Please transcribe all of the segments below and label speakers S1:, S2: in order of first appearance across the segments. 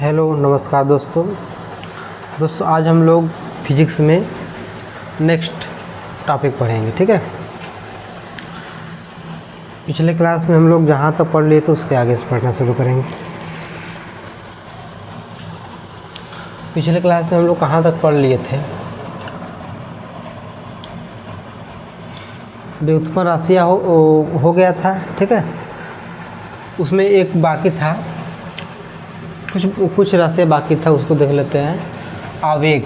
S1: Hello नमस्कार दोस्तों आज हम लोग फिजिक्स में नेक्स्ट टॉपिक पढ़ेंगे। ठीक है, पिछले क्लास में हम लोग जहाँ तक पढ़ लिए तो उसके आगे से पढ़ना शुरू करेंगे। पिछले क्लास में हम लोग कहाँ तक पढ़ लिए थे? व्युत्पन्न राशियाँ हो गया था। ठीक है, उसमें एक बाकी था, कुछ राशियाँ बाकी था, उसको देख लेते हैं। आवेग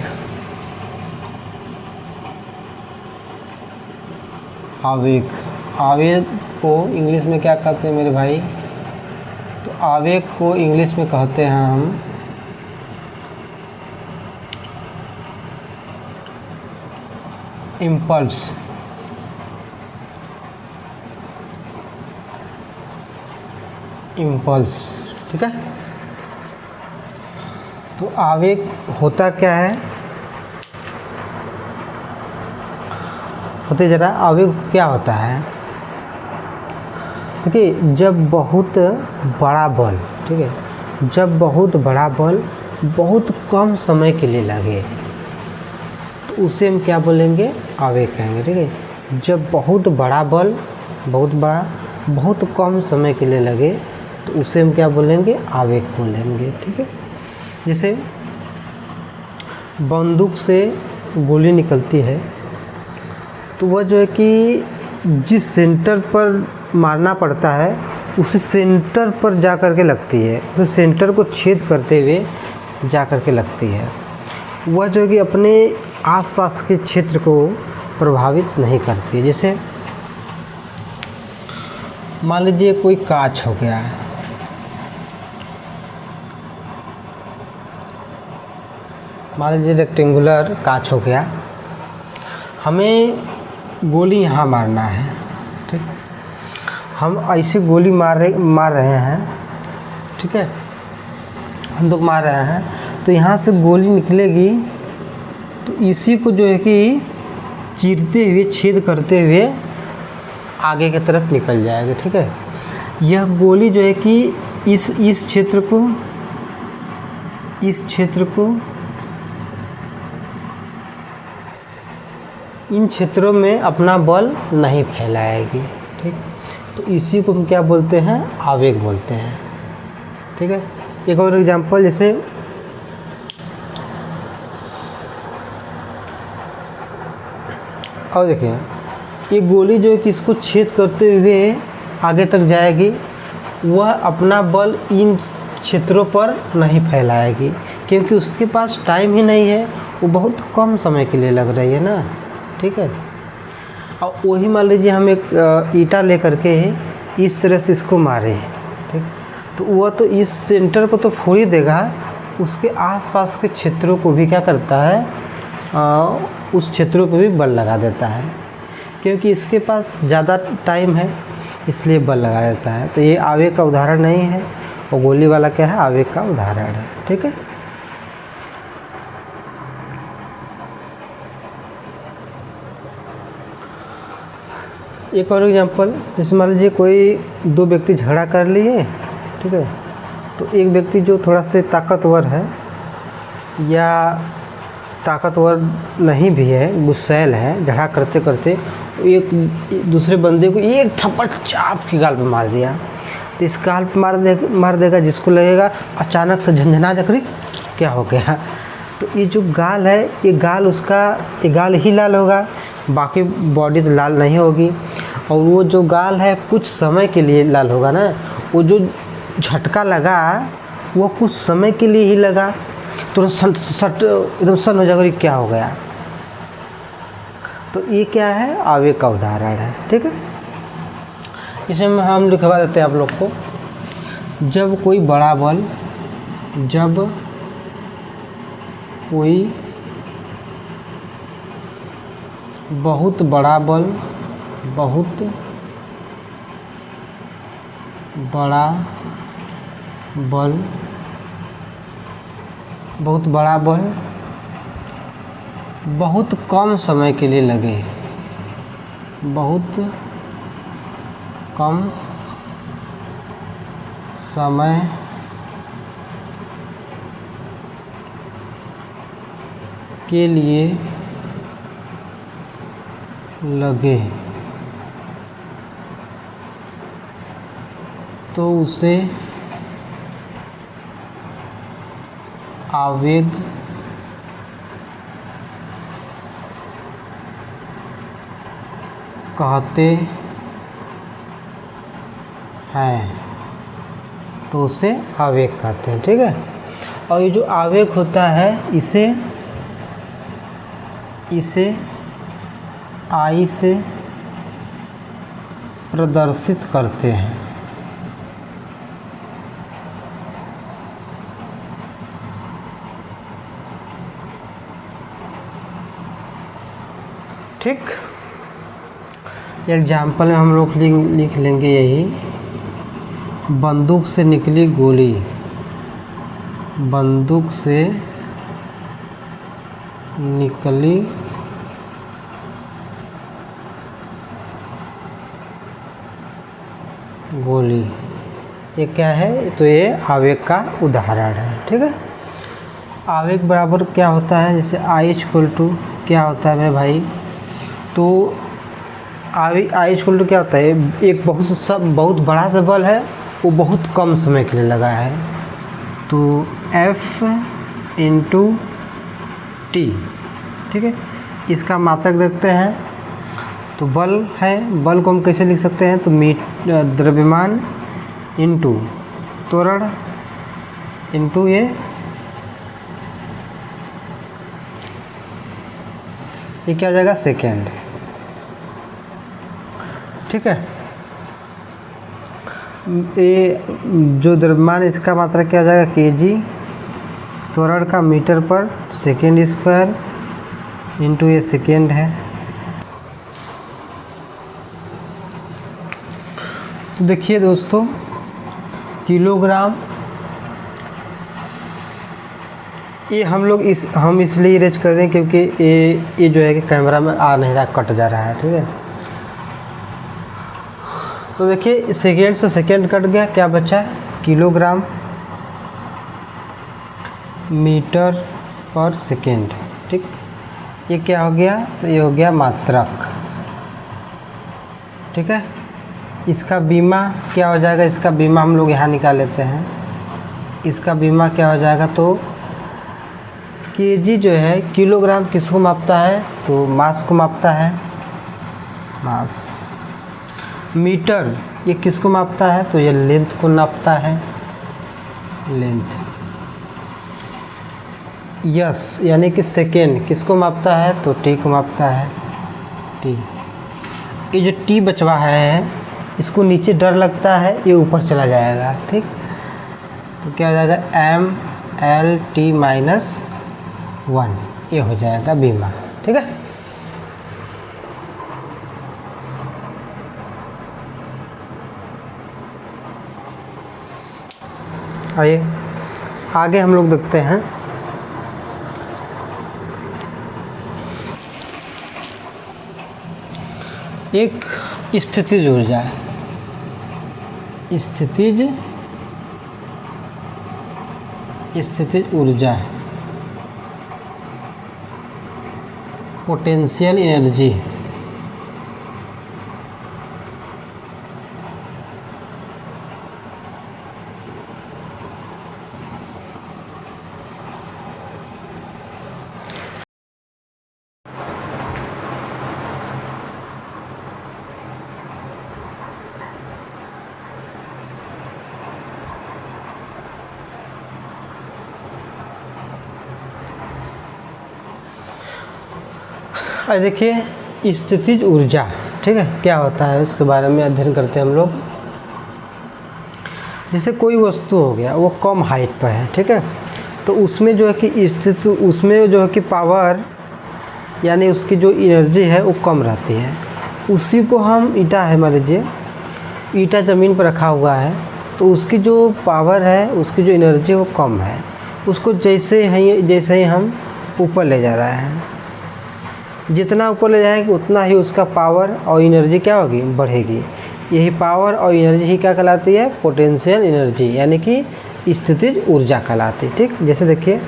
S1: को इंग्लिश में क्या कहते हैं मेरे भाई? तो आवेग को इंग्लिश में कहते हैं हम इम्पल्स। ठीक है, तो आवेग होता क्या है? होते जरा आवेग क्या होता है? देखिए, जब बहुत बड़ा बल, ठीक है, जब बहुत बड़ा बल बहुत कम समय के लिए लगे तो उसे हम क्या बोलेंगे? आवेग कहेंगे। ठीक है, जब बहुत बड़ा बल बहुत कम समय के लिए लगे तो उसे हम क्या बोलेंगे? आवेग बोलेंगे। ठीक है, जैसे बंदूक से गोली निकलती है तो वह जो है कि जिस सेंटर पर मारना पड़ता है उसी सेंटर पर जा कर के लगती है, उस सेंटर को छेद करते हुए जा कर के लगती है। वह जो है कि अपने आसपास के क्षेत्र को प्रभावित नहीं करती है। जैसे मान लीजिए कोई कांच हो गया है, मान लीजिए रेक्टेंगुलर कांच हो गया, हमें गोली यहाँ मारना है। ठीक, हम ऐसी गोली मार रहे हैं। ठीक है, हम लोग मार रहे हैं तो यहाँ से गोली निकलेगी तो इसी को जो है कि चीरते हुए, छेद करते हुए आगे की तरफ निकल जाएगा। ठीक है, यह गोली जो है कि इस क्षेत्र को इन क्षेत्रों में अपना बल नहीं फैलाएगी। ठीक, तो इसी को हम क्या बोलते हैं? आवेग बोलते हैं। ठीक है, एक और एग्जांपल, जैसे और देखिए, ये गोली जो है कि इसको छेद करते हुए आगे तक जाएगी, वह अपना बल इन क्षेत्रों पर नहीं फैलाएगी क्योंकि उसके पास टाइम ही नहीं है, वो बहुत कम समय के लिए लग रही है ना। ठीक है, और वही मान लीजिए हम एक ईंटा लेकर के इस तरह से इसको मारे। ठीक, तो वह तो इस सेंटर को तो फोड़ ही देगा, उसके आसपास के क्षेत्रों को भी क्या करता है? उस क्षेत्रों पर भी बल लगा देता है क्योंकि इसके पास ज़्यादा टाइम है, इसलिए बल लगा देता है। तो ये आवेग का उदाहरण नहीं है, और गोली वाला क्या है? आवेग का उदाहरण है। ठीक है, एक और एग्जांपल, जैसे मान लीजिए कोई दो व्यक्ति झगड़ा कर लिए। ठीक है, तो एक व्यक्ति जो थोड़ा से ताकतवर है या ताकतवर नहीं भी है, गुस्सैल है, झगड़ा करते करते एक दूसरे बंदे को एक थप्पड़ चाप के गाल पे मार दिया। तो इस गाल पे मार देगा, जिसको लगेगा अचानक से झंझना जाकर क्या हो गया। तो ये जो गाल है, ये गाल ही लाल होगा, बाकी बॉडी तो लाल नहीं होगी। और वो जो गाल है कुछ समय के लिए लाल होगा ना, वो जो झटका लगा वो कुछ समय के लिए ही लगा, तुरंत सट एकदम सन हो जाएगा, क्या हो गया। तो ये क्या है? आवेग का उदाहरण है। ठीक है, इसमें हम लिखवा देते हैं आप लोग को, जब कोई बड़ा बल, जब कोई बहुत बड़ा बल बहुत बड़ा बल बहुत कम समय के लिए लगे, बहुत कम समय के लिए लगे तो उसे आवेग कहते हैं, तो उसे आवेग कहते हैं। ठीक है, और ये जो आवेग होता है इसे आई से प्रदर्शित करते हैं। ठीक, एग्जाम्पल में हम लोग लिख लेंगे यही, बंदूक से निकली गोली, बंदूक से निकली गोली, ये क्या है? तो ये आवेग का उदाहरण है। ठीक है, आवेग बराबर क्या होता है? जैसे आई इक्वल टू क्या होता है मेरे भाई? तो आई इक्वल टू क्या होता है? एक बहुत बड़ा सा बल है, वो बहुत कम समय के लिए लगा है, तो F इंटू टी। ठीक है, इसका मात्रक देखते हैं। तो बल है, बल को हम कैसे लिख सकते हैं? तो द्रव्यमान इंटू त्वरण इंटू ये क्या हो जाएगा? सेकेंड। ठीक है, ये जो द्रव्यमान इसका मात्रा क्या हो जाएगा? kg, त्वरण का मीटर पर सेकेंड स्क्वायर इंटू ये सेकेंड है। तो देखिए दोस्तों, किलोग्राम, ये हम इसलिए इरेज कर दें क्योंकि ये जो है कि कैमरा में आ नहीं रहा, कट जा रहा है। ठीक है, तो देखिए सेकेंड से सेकेंड कट गया, क्या बचा? किलोग्राम मीटर पर सेकेंड। ठीक, ये क्या हो गया? तो ये हो गया मात्रक। ठीक है, इसका बीमा क्या हो जाएगा? इसका बीमा हम लोग यहाँ निकाल लेते हैं। इसका बीमा क्या हो जाएगा? तो केजी जो है, किलोग्राम किसको मापता है? तो मास को मापता है, मास। मीटर ये किसको मापता है? तो ये लेंथ को नापता है, लेंथ। यस यानी कि सेकेंड किसको मापता है? तो टी को मापता है, टी। ये जो टी बचवा है, इसको नीचे डर लगता है, ये ऊपर चला जाएगा। ठीक, तो क्या हो जाएगा? MLT माइनस 1, ये हो जाएगा बीमा। ठीक है, आइए आगे हम लोग देखते हैं। एक स्थितिज ऊर्जा है, स्थितिज ऊर्जा है, पोटेंशियल एनर्जी। देखिए स्थितिज ऊर्जा, ठीक है, क्या होता है उसके बारे में अध्ययन करते हैं हम लोग। जैसे कोई वस्तु हो गया, वो कम हाइट पर है, ठीक है, तो उसमें जो है कि स्थिति, उसमें जो है कि पावर यानी उसकी जो एनर्जी है वो कम रहती है। उसी को हम ईटा है, मान लीजिए ईटा ज़मीन पर रखा हुआ है, तो उसकी जो पावर है, उसकी जो एनर्जी वो कम है। उसको जैसे ही हम ऊपर ले जा रहे हैं, जितना ऊपर ले जाएंगे उतना ही उसका पावर और एनर्जी क्या होगी? बढ़ेगी। यही पावर और एनर्जी ही क्या कहलाती है? पोटेंशियल एनर्जी, यानी कि स्थितिज ऊर्जा कहलाती है। ठीक, जैसे देखिए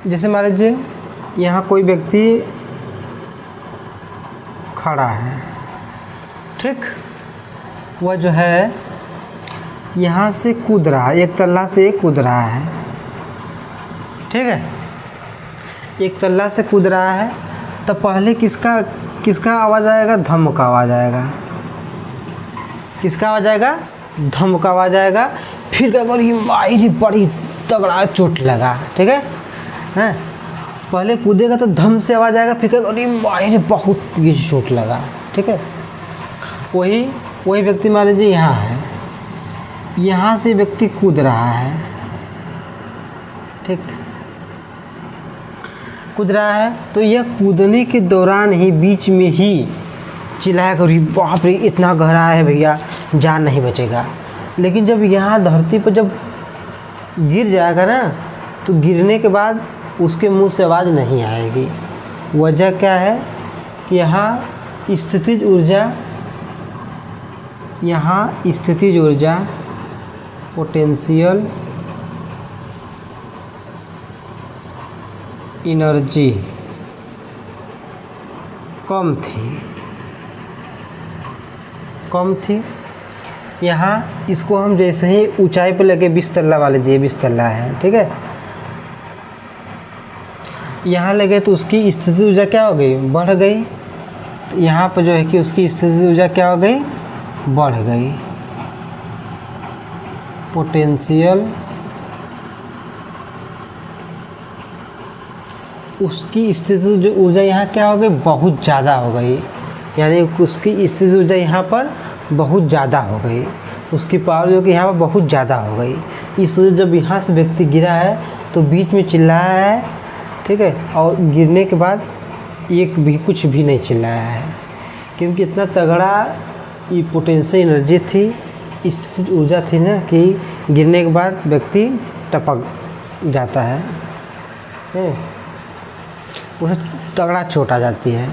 S1: जैसे मान लीजिए यहाँ कोई व्यक्ति खड़ा है, ठीक, वह जो है यहाँ से कूद रहा है, एक तल्ला से कूद रहा है, ठीक है, एक तल्ला से कूद रहा है। तो पहले किसका आवाज़ आएगा? धम का आवाज़ आएगा। किसका आवाज़ आएगा? धम का आवाज़ आएगा। फिर क्या बोली, मारी बड़ी तगड़ा चोट लगा, ठीक है, हैं, पहले कूदेगा तो धम से आवाज़ आएगा, फिर क्या बोली, मारी बहुत ये चोट लगा, ठीक है। वही व्यक्ति मान लीजिए यहाँ है, यहाँ से व्यक्ति कूद रहा है, ठीक, कूद रहा है। तो यह कूदने के दौरान ही बीच में ही चिल्लाएगा, अरे बाप रे इतना गहरा है भैया, जान नहीं बचेगा। लेकिन जब यहाँ धरती पर जब गिर जाएगा ना, तो गिरने के बाद उसके मुंह से आवाज़ नहीं आएगी। वजह क्या है कि यहाँ स्थितिज ऊर्जा पोटेंशियल एनर्जी कम थी। यहाँ इसको हम जैसे ही ऊंचाई पे लगे 20 तल्ला वाले, ये 20 तल्ला है, ठीक है, यहाँ लगे तो उसकी स्थिति ऊर्जा क्या हो गई? बढ़ गई। यहाँ पर जो है कि उसकी स्थिति ऊर्जा क्या हो गई? बढ़ गई। पोटेंशियल उसकी स्थिति जो ऊर्जा यहाँ क्या हो गई? बहुत ज़्यादा हो गई। यानी उसकी स्थिति ऊर्जा यहाँ पर बहुत ज़्यादा हो गई, उसकी पावर जो कि यहाँ पर बहुत ज़्यादा हो गई। इस वजह जब यहाँ से व्यक्ति गिरा है तो बीच में चिल्लाया है, ठीक है, और गिरने के बाद कुछ भी नहीं चिल्लाया है, क्योंकि इतना तगड़ा ये पोटेंशियल एनर्जी थी, स्थितिज ऊर्जा थी ना, कि गिरने के बाद व्यक्ति टपक जाता है, उसे तगड़ा चोट आ जाती है।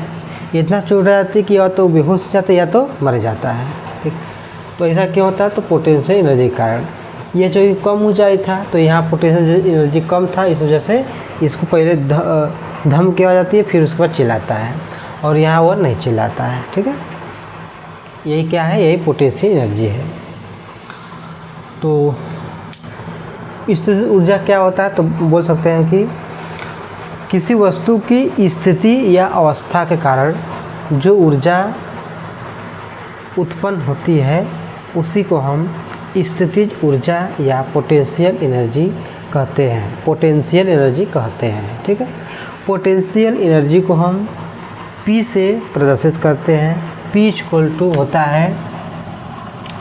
S1: इतना चोट आ जाती है कि या तो बेहोश हो जाता है या तो मर जाता है, ठीक। तो ऐसा क्यों होता है? तो पोटेंशियल एनर्जी के कारण। ये जो कम ऊंचाई था तो यहाँ पोटेंशियल एनर्जी कम था, इस वजह से इसको पहले धम की आवाज़ आती है, फिर उसके बाद चिल्लाता है, और यहाँ वो नहीं चिल्लाता है, ठीक है। यही क्या है? यही पोटेंशियल एनर्जी है। तो इस ऊर्जा क्या होता है? तो बोल सकते हैं कि किसी वस्तु की स्थिति या अवस्था के कारण जो ऊर्जा उत्पन्न होती है उसी को हम स्थितिज ऊर्जा या पोटेंशियल एनर्जी कहते हैं। पोटेंशियल एनर्जी कहते हैं, ठीक है। पोटेंशियल एनर्जी को हम P से प्रदर्शित करते हैं। P इक्वल टू होता है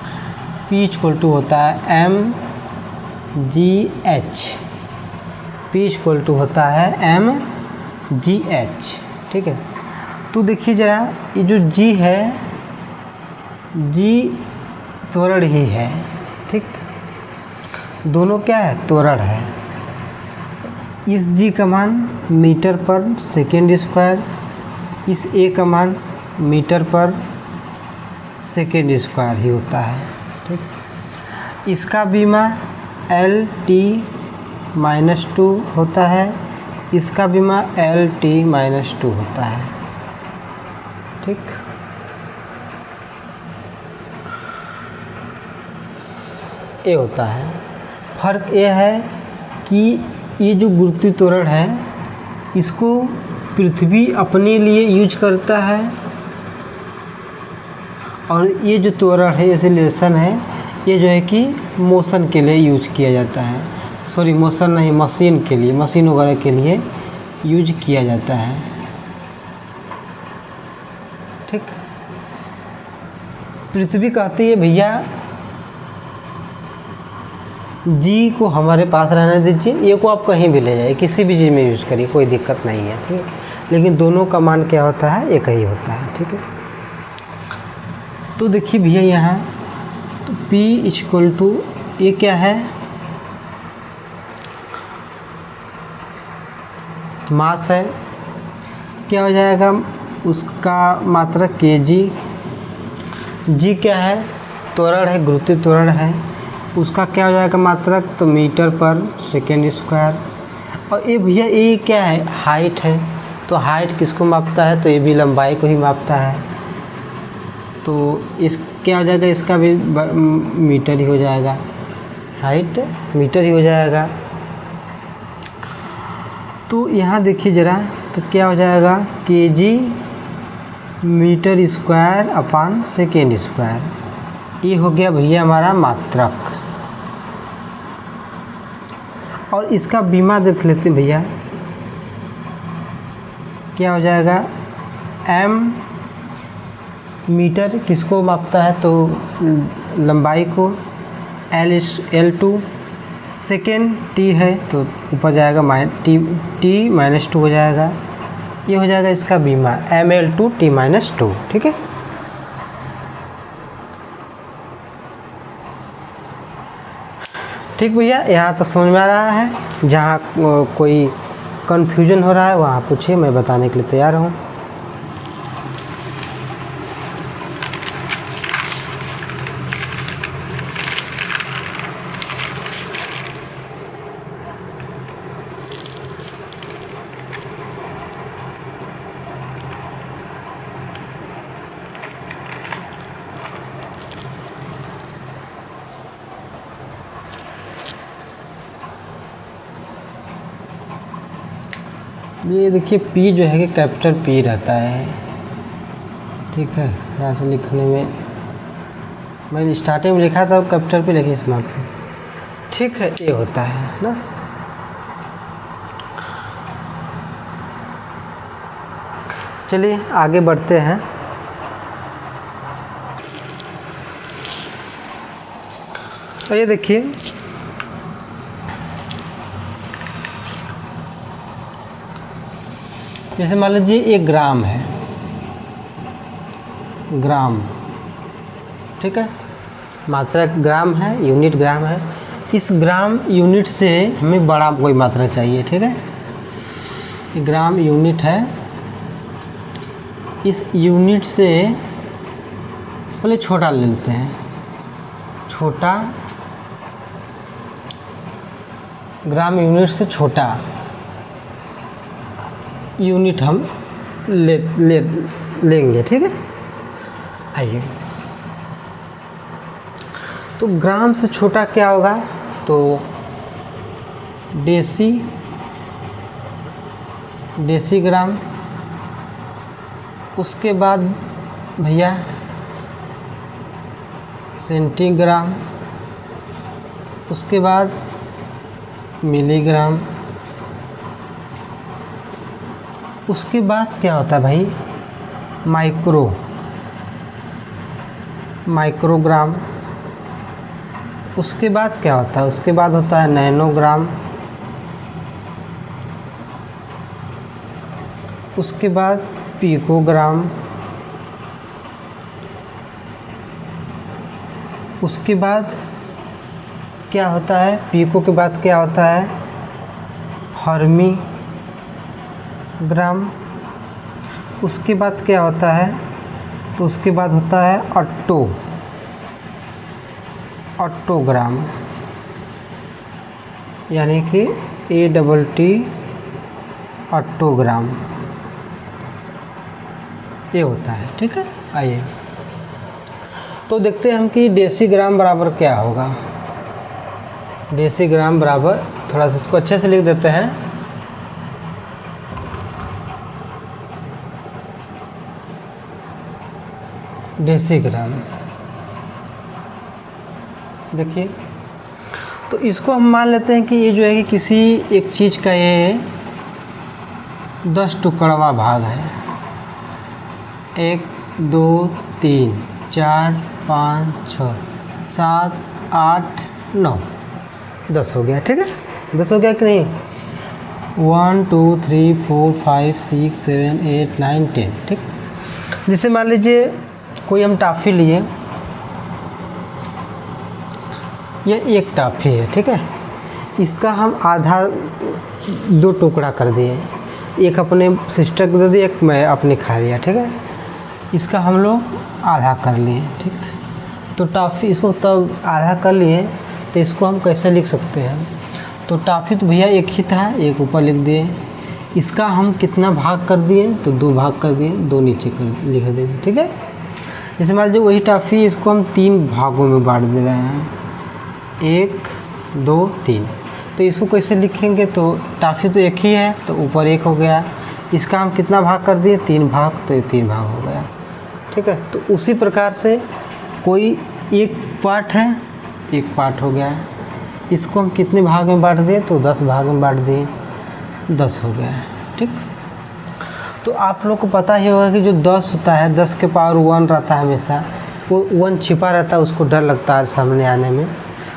S1: mgh। P इक्वल टू होता है mgh, ठीक है। तो देखिए ज़रा, ये जो G है, G त्वरण ही है, ठीक, दोनों क्या है? त्वरण है। इस G का मान मीटर पर सेकेंड स्क्वायर, इस A का मान मीटर पर सेकेंड स्क्वायर ही होता है, ठीक। इसका बीमा LT-2 होता है, इसका बीमा LT-2 होता है, ठीक। ये होता है। फर्क ये है कि ये जो गुरुत्वीय त्वरण है इसको पृथ्वी अपने लिए यूज करता है, और ये जो त्वरण है, एक्सीलरेशन है, ये जो है कि मोशन के लिए यूज किया जाता है। सॉरी, मोशन नहीं, मशीन के लिए, मशीन वगैरह के लिए यूज किया जाता है, ठीक। पृथ्वी कहती है भैया जी को हमारे पास रहने दीजिए, ये को आप कहीं भी ले जाइए, किसी भी चीज़ में यूज़ करिए, कोई दिक्कत नहीं है, ठीक है। लेकिन दोनों का मान क्या होता है? एक ही होता है, ठीक है। तो देखिए भैया यहाँ तो P इक्वल टू, ये क्या है? मास है, क्या हो जाएगा उसका मात्रक kg। G क्या है? त्वरण है, गुरुत्वीय त्वरण है, उसका क्या हो जाएगा मात्रक? तो मीटर पर सेकेंड स्क्वायर। और ये भैया ये क्या है, हाइट है, तो हाइट किसको मापता है, तो ये भी लंबाई को ही मापता है। तो इस क्या हो जाएगा, इसका भी मीटर ही हो जाएगा, हाइट मीटर ही हो जाएगा। तो यहाँ देखिए ज़रा, तो क्या हो जाएगा, KG metre square upon second square. ये हो गया भैया हमारा मात्रक। और इसका बीमा देख लेते हैं भैया, क्या हो जाएगा, एम मीटर किसको मापता है, तो लंबाई को, L2 सेकेंड टी है, तो ऊपर जाएगा टी -2 हो जाएगा। ये हो जाएगा इसका बीमा mL2 T-2, ठीक है। ठीक भैया, यहाँ तो समझ में आ रहा है। जहाँ कोई कन्फ्यूजन हो रहा है वहाँ पूछिए, मैं बताने के लिए तैयार हूँ। ये देखिए P जो है कि कैपिटल P रहता है, ठीक है। यहाँ से लिखने में मैंने स्टार्टिंग में लिखा था कैपिटल P, लेकिन इसमें ठीक है ये होता है ना। चलिए आगे बढ़ते हैं। तो ये देखिए, जैसे मान लीजिए 1 ग्राम है, ग्राम, ठीक है, मात्रा ग्राम है, यूनिट ग्राम है। इस ग्राम यूनिट से हमें बड़ा कोई मात्रा चाहिए, ठीक है। ग्राम यूनिट है, इस यूनिट से पहले छोटा ले लेते हैं, छोटा ग्राम यूनिट से छोटा यूनिट हम लेंगे, ठीक है। आइए, तो ग्राम से छोटा क्या होगा, तो डेसीग्राम, उसके बाद भैया सेंटीग्राम, उसके बाद मिलीग्राम, उसके बाद क्या होता है भाई, माइक्रोग्राम, उसके बाद क्या होता है, उसके बाद होता है नैनोग्राम, उसके बाद पिकोग्राम, उसके बाद क्या होता है, पिको के बाद क्या होता है, हर्मी ग्राम, उसके बाद क्या होता है, तो उसके बाद होता है ऑटोग्राम, यानी कि ATT ऑटोग्राम, ये होता है, ठीक है। आइए तो देखते हैं हम कि डेसीग्राम बराबर क्या होगा। डेसीग्राम बराबर, थोड़ा सा इसको अच्छे से लिख देते हैं, डेसीग्राम। देखिए, तो इसको हम मान लेते हैं कि ये जो है कि किसी एक चीज़ का ये 10 टुकड़वा भाग है, 1 2 3 4 5 6 7 8 9 10 हो गया, ठीक है। 10 हो गया कि नहीं, 1 2 3 4 5 6 7 8 9 10, ठीक। जैसे मान लीजिए कोई हम टॉफ़ी लिए, ये एक टॉफ़ी है, ठीक है। इसका हम आधा 2 टुकड़ा कर दिए, एक अपने सिस्टर को दे दिया, एक मैं अपने खा लिया, ठीक है। इसका हम लोग आधा कर लिए, ठीक। तो टॉफ़ी इसको तब आधा कर लिए, तो इसको हम कैसे लिख सकते हैं, तो टॉफी तो भैया एक ही था, एक ऊपर लिख दिए। इसका हम कितना भाग कर दिए, तो 2 भाग कर दिए, 2 नीचे कर लिख दिए, ठीक है। जैसे मान लीजिए वही टॉफी, इसको हम 3 भागों में बांट दे रहे हैं, 1 2 3। तो इसको कैसे लिखेंगे, तो टॉफी तो एक ही है, तो ऊपर 1 हो गया। इसका हम कितना भाग कर दिए, 3 भाग, तो ये 3 भाग हो गया, ठीक है। तो उसी प्रकार से कोई एक पार्ट है, एक पार्ट हो गया, इसको हम कितने भाग में बांट दिए, तो 10 भाग में बांट दिए, 10 हो गया, ठीक। तो आप लोग को पता ही होगा कि जो 10 होता है, 10 के पावर 1 रहता है हमेशा, वो 1 छिपा रहता है, उसको डर लगता है सामने आने में।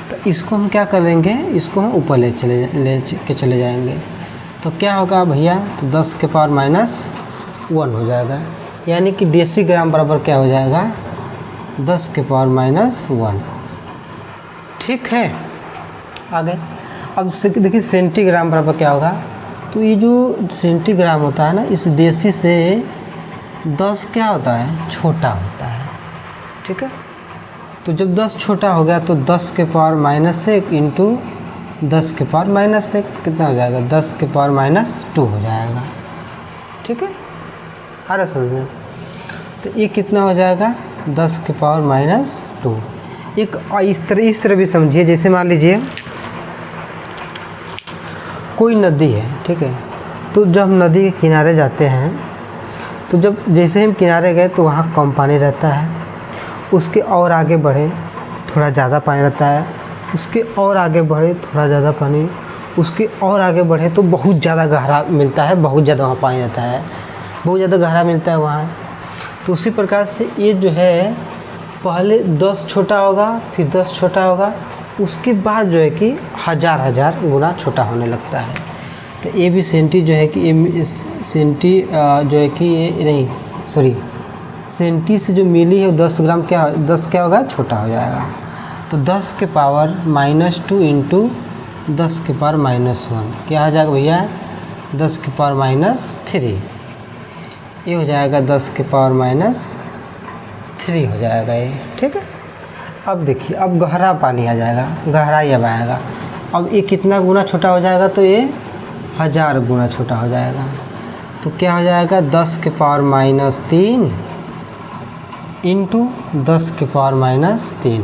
S1: तो इसको हम क्या करेंगे, इसको हम ऊपर ले के चले जाएंगे। तो क्या होगा भैया, तो 10 के पावर -1 हो जाएगा, यानी कि डेसीग्राम बराबर क्या हो जाएगा, 10 के पावर -1, ठीक है। आगे अब देखिए सेंटीग्राम बराबर क्या होगा, तो ये जो सेंटीग्राम होता है ना, इस डेसी से 10 क्या होता है, छोटा होता है, ठीक है। तो जब 10 छोटा हो गया, तो 10 के पावर -1 इंटू 10 के पावर -1 कितना हो जाएगा, 10 के पावर -2 हो जाएगा, ठीक है। आ रहा समझ में। तो ये कितना हो जाएगा, 10 के पावर -2। एक इस तरह भी समझिए, जैसे मान लीजिए कोई नदी है, ठीक है। तो जब हम नदी के किनारे जाते हैं, तो जब जैसे हम किनारे गए तो वहाँ कम पानी रहता है, उसके और आगे बढ़े थोड़ा ज़्यादा पानी रहता है, उसके और आगे बढ़े थोड़ा ज़्यादा पानी, उसके और आगे बढ़े तो बहुत ज़्यादा गहरा मिलता है, बहुत ज़्यादा वहाँ पानी रहता है, बहुत ज़्यादा गहरा मिलता है वहाँ। तो उसी प्रकार से ये जो है, पहले 10 छोटा होगा, फिर 10 छोटा होगा, उसके बाद जो है कि हज़ार गुना छोटा होने लगता है। तो ये भी सेंटी जो है कि ये सेंटी जो है कि ये नहीं, सॉरी, सेंटी से जो मिली है 10 ग्राम क्या 10 क्या होगा, छोटा हो जाएगा। तो 10 के पावर -2 इंटू 10 के पावर -1 क्या हो जाएगा भैया, 10 के पावर -3। ये हो जाएगा 10 के पावर -3 हो जाएगा ये, ठीक है। अब देखिए, अब गहरा पानी आ जाएगा, गहराई अब आएगा। अब ये कितना गुना छोटा हो जाएगा, तो ये 1000 गुना छोटा हो जाएगा। तो क्या हो जाएगा, 10 के पावर -3 इंटू 10 के पावर -3,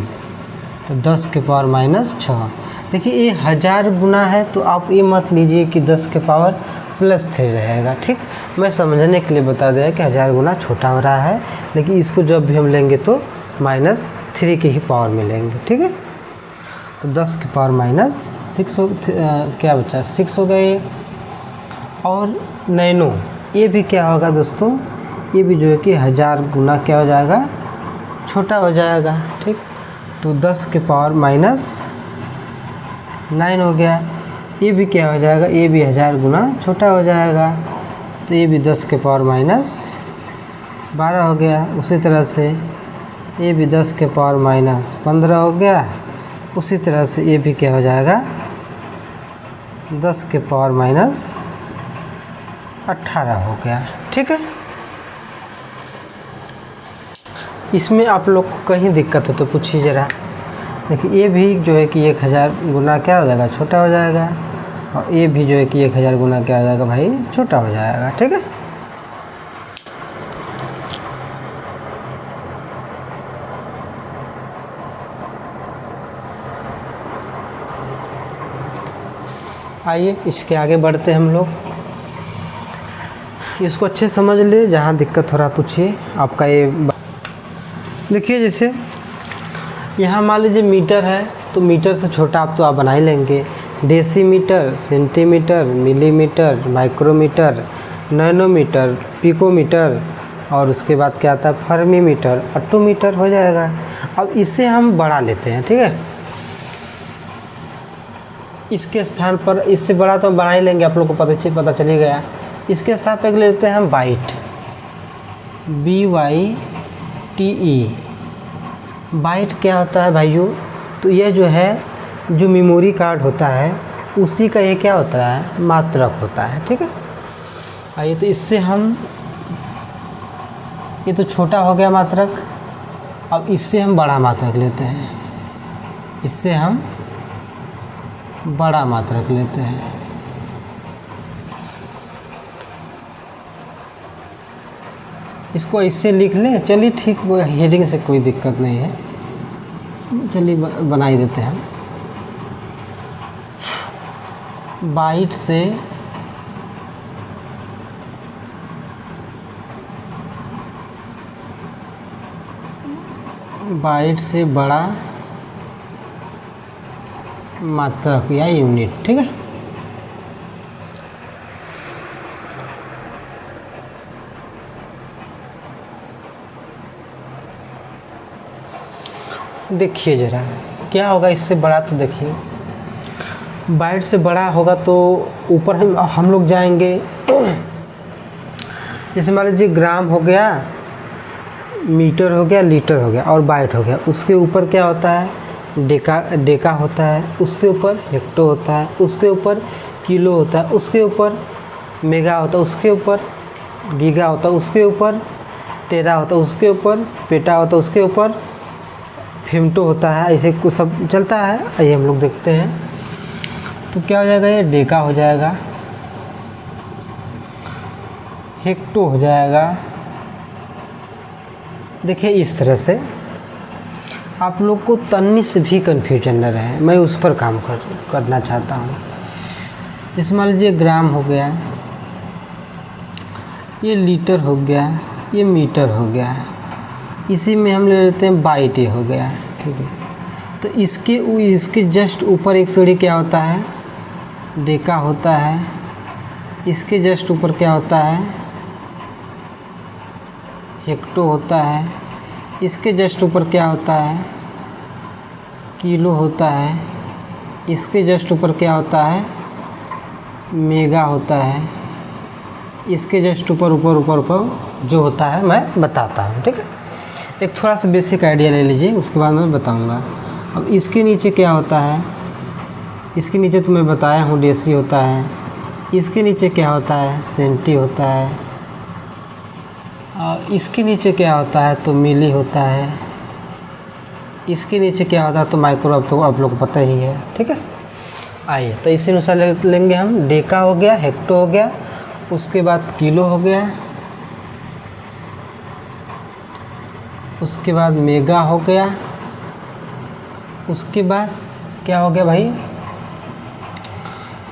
S1: तो 10 के पावर -6। देखिए ये 1000 गुना है, तो आप ये मत लीजिए कि 10 के पावर +3 रहेगा, ठीक। मैं समझने के लिए बता दिया कि 1000 गुना छोटा हो रहा है, लेकिन इसको जब भी हम लेंगे तो -3 की ही पावर में लेंगे, ठीक है। तो 10 के पावर -6 हो, क्या बचा, 6 हो गए। और नैनो, ये भी क्या होगा दोस्तों, ये भी जो है कि 1000 गुना क्या हो जाएगा, छोटा हो जाएगा, ठीक। तो 10 के पावर -9 हो गया। ये भी क्या हो जाएगा, ये भी 1000 गुना छोटा हो जाएगा। तो ये भी 10 के पावर -12 हो गया। उसी तरह से ये भी 10 के पावर -15 हो गया। उसी तरह से ये भी क्या हो जाएगा, 10 के पावर -18 हो गया, ठीक है। इसमें आप लोग को कहीं दिक्कत हो तो पूछिए ज़रा। देखिए ये भी जो है कि 1000 गुना क्या हो जाएगा, छोटा हो जाएगा। और ये भी जो है कि 1000 गुना क्या हो जाएगा भाई, छोटा हो जाएगा, ठीक है। आइए इसके आगे बढ़ते हैं हम लोग। इसको अच्छे समझ ले, जहाँ दिक्कत हो रहा पूछिए। आपका ये देखिए, जैसे यहाँ मान लीजिए मीटर है, तो मीटर से छोटा आप बना ही लेंगे। Decimetre, centimetre, millimetre, micrometre, nanometre, picometre, और उसके बाद क्या आता है, फर्मीमीटर, अटोमीटर हो जाएगा। अब इसे हम बढ़ा लेते हैं, ठीक है। इसके स्थान पर इससे बड़ा तो हम बना ही लेंगे, आप लोग को पता चली गया। इसके सापेक्ष लेते हैं हम बाइट, BYTE। बाइट क्या होता है भाइयों, तो ये जो है, जो मेमोरी कार्ड होता है उसी का ये क्या होता है, मात्रक होता है, ठीक है। आइए तो इससे हम, ये तो छोटा हो गया मात्रक। अब इससे हम बड़ा मात्रक लेते हैं, इससे हम बड़ा मात्रक लेते हैं। इसको इससे लिख लें, चलिए ठीक, वो हेडिंग से कोई दिक्कत नहीं है, चलिए बना ही देते हैं। बाइट से बड़ा मात्रक या यूनिट, ठीक है। देखिए ज़रा क्या होगा इससे बड़ा, तो देखिए बाइट से बड़ा होगा तो ऊपर हम लोग जाएंगे। जैसे मान लीजिए ग्राम हो गया, मीटर हो गया, लीटर हो गया और बाइट हो गया। उसके ऊपर क्या होता है, डेका होता है, उसके ऊपर हेक्टो होता है, उसके ऊपर किलो होता है, उसके ऊपर मेगा होता है, उसके ऊपर गीगा होता है, उसके ऊपर टेरा होता है, उसके ऊपर पेटा होता है, उसके ऊपर फेमटो होता है। ऐसे कुछ सब चलता है। आइए हम लोग देखते हैं। तो क्या हो जाएगा, ये डेका हो जाएगा, हेक्टो हो जाएगा। देखिए इस तरह से आप लोग को तन्नी से भी कन्फ्यूजन न रहे, मैं उस पर काम करना चाहता हूँ। जैसे मान लीजिए ग्राम हो गया, ये लीटर हो गया, ये मीटर हो गया, इसी में हम ले लेते हैं बाइट हो गया, ठीक है। तो इसके जस्ट ऊपर एक सीढ़ी क्या होता है, डेका होता है। इसके जस्ट ऊपर क्या होता है, हेक्टो होता है। इसके जस्ट ऊपर क्या होता है, किलो होता है। इसके जस्ट ऊपर क्या होता है, मेगा होता है। इसके जस्ट ऊपर जो होता है मैं बताता हूँ, ठीक है। एक थोड़ा सा बेसिक आइडिया ले लीजिए, उसके बाद मैं बताऊँगा। अब इसके नीचे क्या होता है, इसके नीचे तो मैं बताया हूँ डेसी होता है। इसके नीचे क्या होता है, सेंटी होता है। और इसके नीचे क्या होता है, तो मिली होता है। इसके नीचे क्या होता है, तो माइक्रो, अब तो आप लोग को पता ही है, ठीक है। आइए तो इसी अनुसार लेंगे हम। डेका हो गया, हेक्टो हो गया, उसके बाद किलो हो गया, उसके बाद मेगा हो गया, उसके बाद क्या हो गया भाई,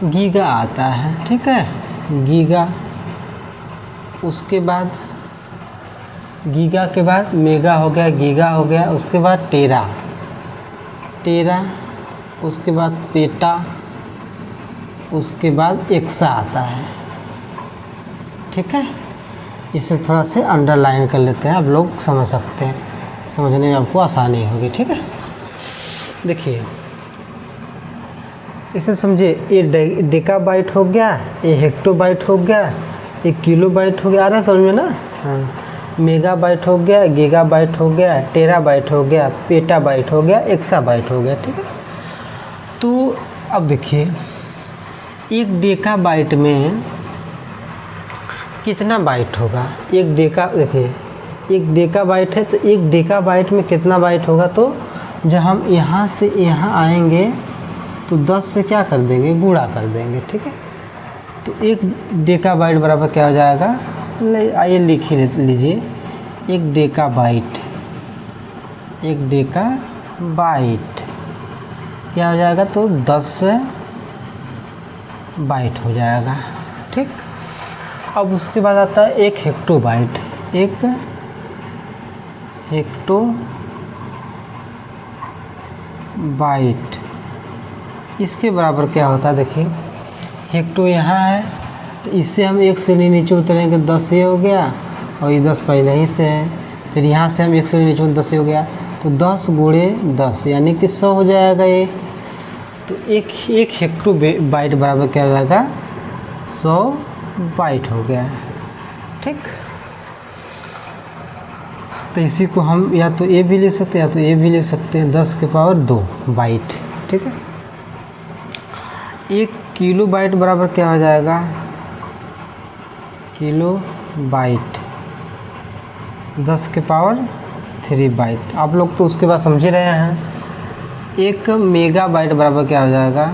S1: गीगा आता है, ठीक है, गीगा। उसके बाद गीगा के बाद मेगा हो गया, गीगा हो गया, उसके बाद टेरा, उसके बाद पेटा, उसके बाद एक्सा आता है, ठीक है। इसे थोड़ा से अंडरलाइन कर लेते हैं, आप लोग समझ सकते हैं, समझने में आपको आसानी होगी, ठीक है। देखिए इसे समझिए, ये डेका बाइट हो गया, ये हेक्टो बाइट हो गया, ये किलो बाइट हो गया, आ रहा है समझ में ना। हाँ, मेगा बाइट हो गया, गीगा बाइट हो गया, टेरा बाइट हो गया, पेटा बाइट हो गया, एक्सा बाइट हो गया, ठीक है। तो अब देखिए एक डेका बाइट में कितना बाइट होगा, एक डेका, देखिए एक डेका बाइट है, तो एक डेका बाइट में कितना बाइट होगा, तो जब हम यहाँ से यहाँ आएंगे तो 10 से क्या कर देंगे, गुणा कर देंगे, ठीक है। तो एक डेका बाइट बराबर क्या हो जाएगा, आइए लिख ही लीजिए, एक डेका बाइट, एक डेका बाइट क्या हो जाएगा, तो 10 बाइट हो जाएगा, ठीक। अब उसके बाद आता है एक हेक्टो बाइट, एक हेक्टो बाइट, इसके बराबर क्या होता है, देखिए हेक्टो यहाँ है, तो इससे हम एक सीढ़ी नीचे उतरेंगे, 10 ये हो गया, और ये 10 पहले ही से है। फिर यहाँ से हम एक सीढ़ी नीचे 10 हो गया, तो 10 गुणे 10 यानी कि 100 हो जाएगा ये। तो एक हेक्टो बाइट बराबर क्या हो जाएगा, 100 बाइट हो गया, ठीक। तो इसी को हम या तो ये भी ले सकते हैं या तो ये भी ले सकते हैं, 10 के पावर 2 बाइट, ठीक है। एक किलो बाइट बराबर क्या हो जाएगा, किलो बाइट 10 के पावर 3 बाइट। आप लोग तो उसके बाद समझ रहे हैं। एक मेगा बाइट बराबर क्या हो जाएगा,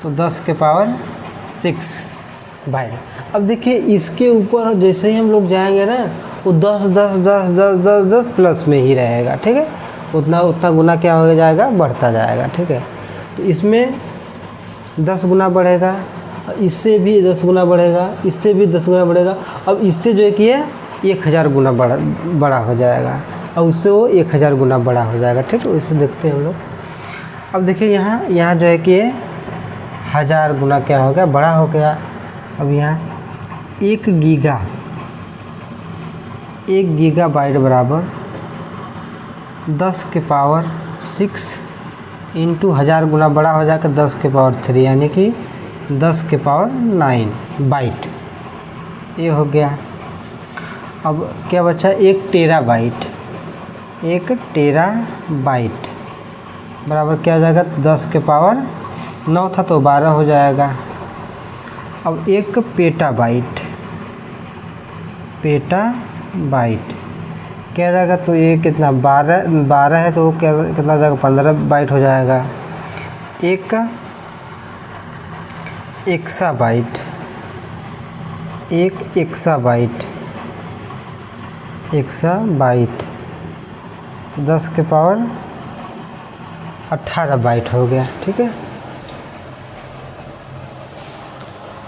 S1: तो 10 के पावर 6 बाइट। अब देखिए इसके ऊपर जैसे ही हम लोग जाएंगे ना, वो 10 10 10 10 10 10 प्लस में ही रहेगा, ठीक है। उतना उतना गुना क्या हो जाएगा, बढ़ता जाएगा, ठीक है। तो इसमें 10 गुना बढ़ेगा, इससे भी 10 गुना बढ़ेगा, इससे भी 10 गुना बढ़ेगा। अब इससे जो है कि ये 1000 गुना बड़ा हो जाएगा, और उससे वो 1000 गुना बड़ा हो जाएगा, ठीक है। इससे देखते हैं हम लोग। अब देखिए यहाँ जो है कि ये 1000 गुना क्या हो गया, बड़ा हो गया। अब यहाँ 1 गीगाबाइट बराबर 10 के पावर 6 इंटू 1000 गुना बड़ा हो जाकर 10 के पावर 3, यानी कि 10 के पावर 9 बाइट ये हो गया। अब क्या बचा, 1 टेराबाइट। 1 टेराबाइट बराबर क्या हो जाएगा, 10 के पावर 9 था तो 12 हो जाएगा। अब 1 पेटाबाइट क्या जाएगा, तो ये कितना 12 है तो क्या कितना हो जाएगा, 15 बाइट हो जाएगा। 1 एक्साबाइट 10 के पावर 18 बाइट हो गया, ठीक है।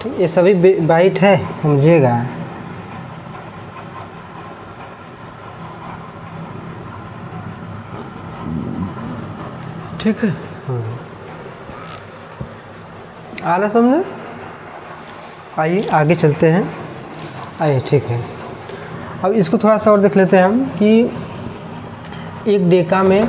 S1: ठीक, ये सभी बाइट है, समझिएगा। ठीक है, आला समझे। आइए आगे चलते हैं, आइए, ठीक है। अब इसको थोड़ा सा और देख लेते हैं हम कि 1 डेका में